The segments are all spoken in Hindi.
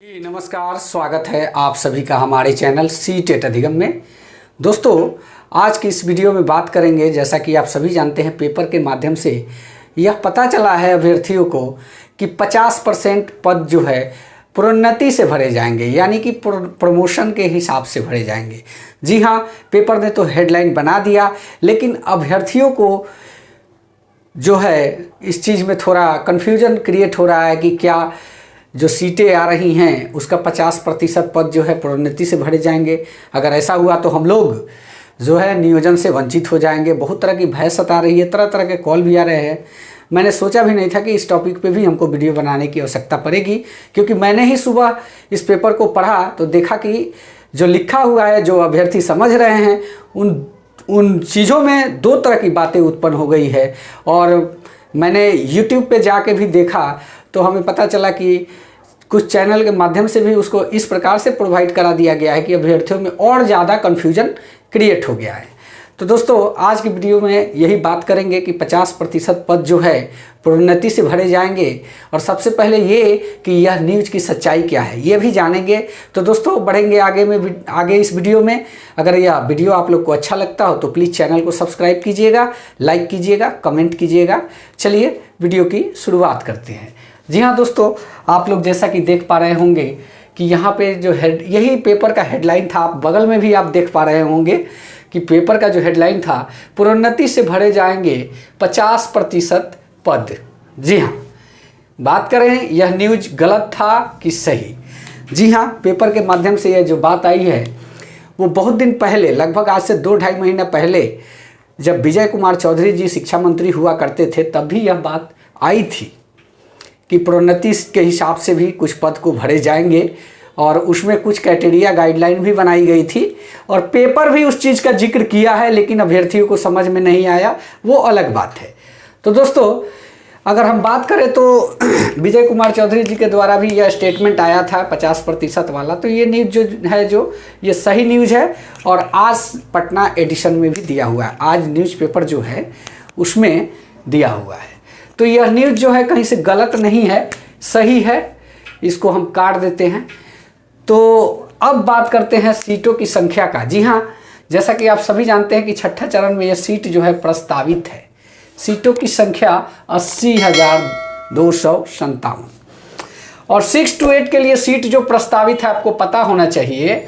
जी नमस्कार, स्वागत है आप सभी का हमारे चैनल सी टेट अधिगम में। दोस्तों, आज की इस वीडियो में बात करेंगे, जैसा कि आप सभी जानते हैं, पेपर के माध्यम से यह पता चला है अभ्यर्थियों को कि 50% पद जो है प्रोन्नति से भरे जाएंगे, यानी कि प्रमोशन के हिसाब से भरे जाएंगे। जी हाँ, पेपर ने तो हेडलाइन बना दिया, लेकिन अभ्यर्थियों को जो है इस चीज़ में थोड़ा कन्फ्यूजन क्रिएट हो रहा है कि क्या जो सीटें आ रही हैं उसका 50% पद जो है प्रोन्नति से भरे जाएंगे। अगर ऐसा हुआ तो हम लोग जो है नियोजन से वंचित हो जाएंगे। बहुत तरह की भय सता रही है, तरह तरह के कॉल भी आ रहे हैं। मैंने सोचा भी नहीं था कि इस टॉपिक पे भी हमको वीडियो बनाने की आवश्यकता पड़ेगी, क्योंकि मैंने ही सुबह इस पेपर को पढ़ा तो देखा कि जो लिखा हुआ है, जो अभ्यर्थी समझ रहे हैं, उन चीज़ों में दो तरह की बातें उत्पन्न हो गई है। और मैंने यूट्यूब पे जाके भी देखा तो हमें पता चला कि कुछ चैनल के माध्यम से भी उसको इस प्रकार से प्रोवाइड करा दिया गया है कि अभ्यर्थियों में और ज़्यादा कन्फ्यूजन क्रिएट हो गया है। तो दोस्तों, आज की वीडियो में यही बात करेंगे कि 50% पद जो है प्रोन्नति से भरे जाएंगे। और सबसे पहले ये कि यह न्यूज़ की सच्चाई क्या है, ये भी जानेंगे। तो दोस्तों, बढ़ेंगे आगे इस वीडियो में। अगर यह वीडियो आप लोग को अच्छा लगता हो तो प्लीज़ चैनल को सब्सक्राइब कीजिएगा, लाइक कीजिएगा, कमेंट कीजिएगा। चलिए वीडियो की शुरुआत करते हैं। जी हाँ दोस्तों, आप लोग जैसा कि देख पा रहे होंगे कि यहाँ पे जो यही पेपर का हेडलाइन था। आप बगल में भी आप देख पा रहे होंगे कि पेपर का जो हेडलाइन था, प्रोन्नति से भरे जाएंगे 50% पद। जी हाँ, बात करें यह न्यूज़ गलत था कि सही। जी हाँ, पेपर के माध्यम से यह जो बात आई है वो बहुत दिन पहले, लगभग आज से 2-2.5 महीना पहले, जब विजय कुमार चौधरी जी शिक्षा मंत्री हुआ करते थे, तब भी यह बात आई थी कि प्रोन्नति के हिसाब से भी कुछ पद को भरे जाएंगे। और उसमें कुछ क्राइटेरिया गाइडलाइन भी बनाई गई थी और पेपर भी उस चीज़ का जिक्र किया है, लेकिन अभ्यर्थियों को समझ में नहीं आया, वो अलग बात है। तो दोस्तों, अगर हम बात करें तो विजय कुमार चौधरी जी के द्वारा भी यह स्टेटमेंट आया था 50% वाला। तो ये न्यूज़ जो है, ये सही न्यूज़ है। और आज पटना एडिशन में भी दिया हुआ है, आज न्यूज़पेपर जो है उसमें दिया हुआ है। तो यह न्यूज़ जो है कहीं से गलत नहीं है, सही है। इसको हम काट देते हैं। तो अब बात करते हैं सीटों की संख्या का। जी हाँ, जैसा कि आप सभी जानते हैं कि छठा चरण में यह सीट जो है प्रस्तावित है। सीटों की संख्या 80,257 और 6 to 8 के लिए सीट जो प्रस्तावित है, आपको पता होना चाहिए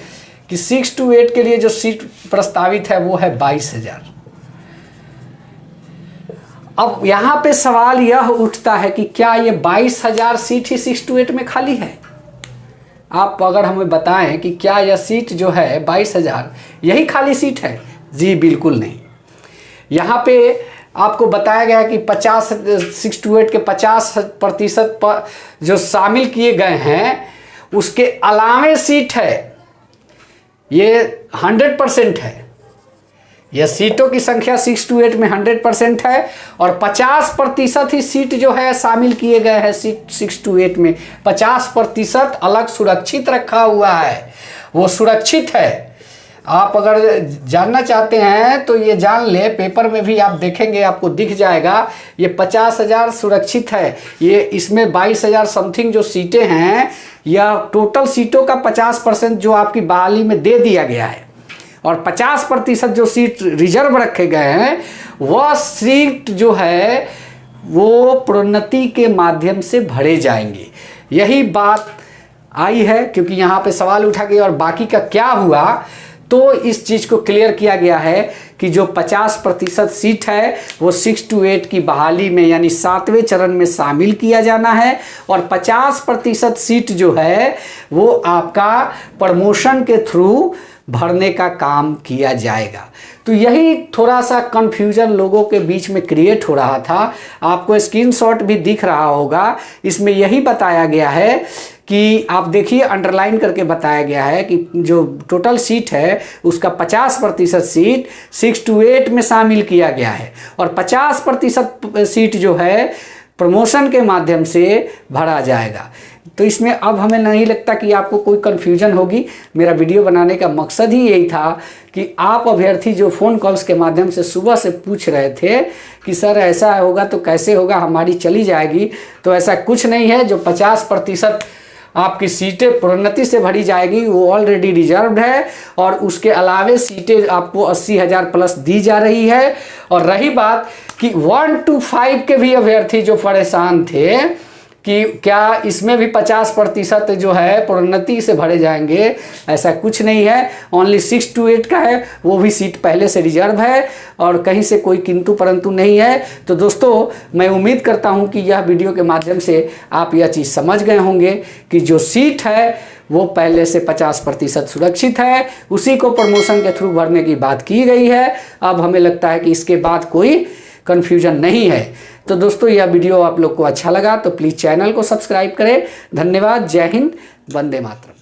कि 6 to 8 के लिए जो सीट प्रस्तावित है वो है 22,000। अब यहाँ पे सवाल यह उठता है कि क्या ये 22,000 सीट ही 6 to 8 में खाली है? आप अगर हमें बताएं कि क्या यह सीट जो है 22,000 यही खाली सीट है? जी बिल्कुल नहीं। यहाँ पे आपको बताया गया है कि 6 to 8 के 50% जो शामिल किए गए हैं, उसके अलावे सीट है, ये 100% है। यह सीटों की संख्या 6 to 8 में 100% है और 50% ही सीट जो है शामिल किए गए हैं 6 to 8 में। 50% अलग सुरक्षित रखा हुआ है, वो सुरक्षित है। आप अगर जानना चाहते हैं तो ये जान ले, पेपर में भी आप देखेंगे, आपको दिख जाएगा। ये 50,000 सुरक्षित है। ये इसमें 22,000 समथिंग जो सीटें हैं, यह टोटल सीटों का 50% जो आपकी बहाली में दे दिया गया है। और 50% जो सीट रिजर्व रखे गए हैं, वह सीट जो है वो प्रोन्नति के माध्यम से भरे जाएंगे। यही बात आई है, क्योंकि यहाँ पे सवाल उठा गया। और बाकी का क्या हुआ, तो इस चीज़ को क्लियर किया गया है कि जो 50% सीट है वो 6 to 8 की बहाली में, यानी 7वें चरण में शामिल किया जाना है। और 50% सीट जो है वो आपका प्रमोशन के थ्रू भरने का काम किया जाएगा। तो यही थोड़ा सा कन्फ्यूजन लोगों के बीच में क्रिएट हो रहा था। आपको स्क्रीनशॉट भी दिख रहा होगा, इसमें यही बताया गया है कि आप देखिए, अंडरलाइन करके बताया गया है कि जो टोटल सीट है उसका 50% सीट 6 to 8 में शामिल किया गया है और 50% सीट जो है प्रमोशन के माध्यम से भरा जाएगा। तो इसमें अब हमें नहीं लगता कि आपको कोई कन्फ्यूजन होगी। मेरा वीडियो बनाने का मकसद ही यही था कि आप अभ्यर्थी जो फ़ोन कॉल्स के माध्यम से सुबह से पूछ रहे थे कि सर ऐसा होगा तो कैसे होगा, हमारी चली जाएगी, तो ऐसा कुछ नहीं है। जो 50% आपकी सीटें प्रोन्नति से भरी जाएगी, वो ऑलरेडी रिजर्व्ड है। और उसके अलावे सीटें आपको 80,000 प्लस दी जा रही है। और रही बात कि 1 to 5 के भी अभ्यर्थी जो परेशान थे कि क्या इसमें भी 50% जो है प्रोन्नति से भरे जाएंगे, ऐसा कुछ नहीं है। ओनली 6 to 8 का है, वो भी सीट पहले से रिजर्व है और कहीं से कोई किंतु परंतु नहीं है। तो दोस्तों, मैं उम्मीद करता हूं कि यह वीडियो के माध्यम से आप यह चीज़ समझ गए होंगे कि जो सीट है वो पहले से 50% सुरक्षित है, उसी को प्रमोशन के थ्रू भरने की बात की गई है। अब हमें लगता है कि इसके बाद कोई कन्फ्यूजन नहीं है। तो दोस्तों, यह वीडियो आप लोग को अच्छा लगा तो प्लीज़ चैनल को सब्सक्राइब करें। धन्यवाद। जय हिंद, वंदे मातरम।